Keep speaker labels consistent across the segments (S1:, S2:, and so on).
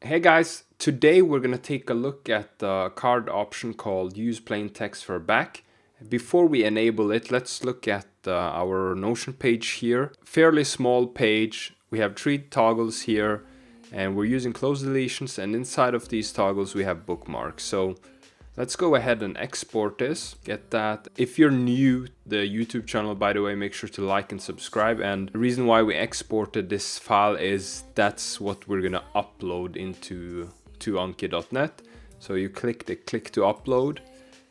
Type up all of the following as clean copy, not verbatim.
S1: Hey guys, today we're gonna take a look at the card option called Use Plain Text for Back. Before we enable it, let's look at our Notion page here. Fairly small page. We have 3 toggles here and we're using close deletions, and inside of these toggles we have bookmarks. So let's go ahead and export this, get that. If you're new to the YouTube channel, by the way, make sure to like and subscribe. And the reason why we exported this file is that's what we're gonna upload into Anki.net. So you click the click to upload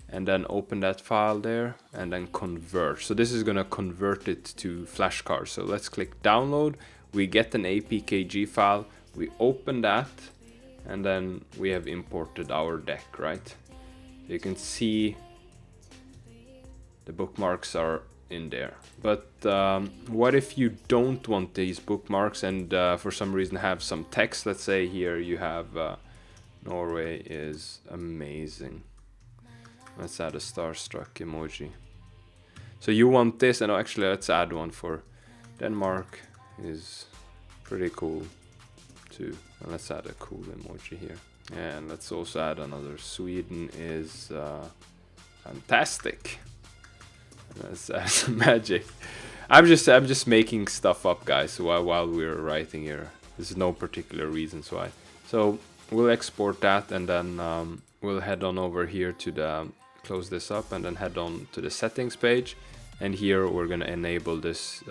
S1: and then open that file there and then convert. So this is gonna convert it to flashcards. So let's click download. We get an APKG file, we open that, and then we have imported our deck, right? You can see the bookmarks are in there. But what if you don't want these bookmarks and for some reason have some text? Let's say here you have Norway is amazing. Let's add a starstruck emoji. So you want this, and actually let's add one for Denmark is pretty cool too. And let's add a cool emoji here. And let's also add another. Sweden is fantastic. Let's add some magic. I'm just making stuff up, guys, while we're writing here. There's no particular reasons why. So we'll export that, and then we'll head on over here to the close this up, and then head on to the settings page. And here we're gonna enable this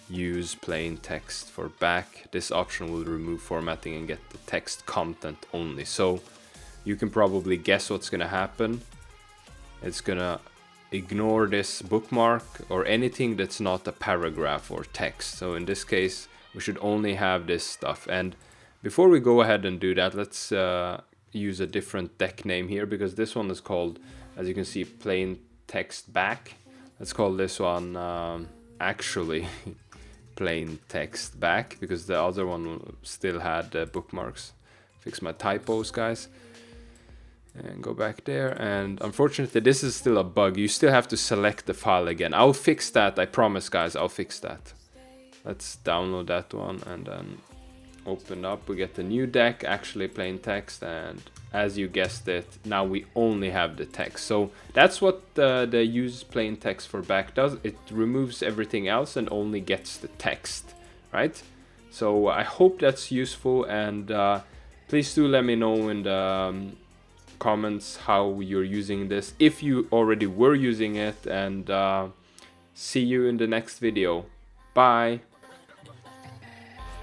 S1: use plain text for back. This option will remove formatting and get the text content only. So you can probably guess what's gonna happen. It's gonna ignore this bookmark or anything that's not a paragraph or text. So in this case, we should only have this stuff. And before we go ahead and do that, let's use a different deck name here, because this one is called, as you can see, plain text back. Let's call this one actually plain text back, because the other one still had bookmarks. Fix my typos, guys, and go back there. And unfortunately this is still a bug. You still have to select the file again. I'll fix that, I promise, guys. I'll fix that. Let's download that one and then open up. We get the new deck, actually plain text, and as you guessed it, now we only have the text. So that's what the use plain text for back does. It removes everything else and only gets the text, right? So I hope that's useful, and please do let me know in the comments how you're using this, if you already were using it, and see you in the next video. Bye.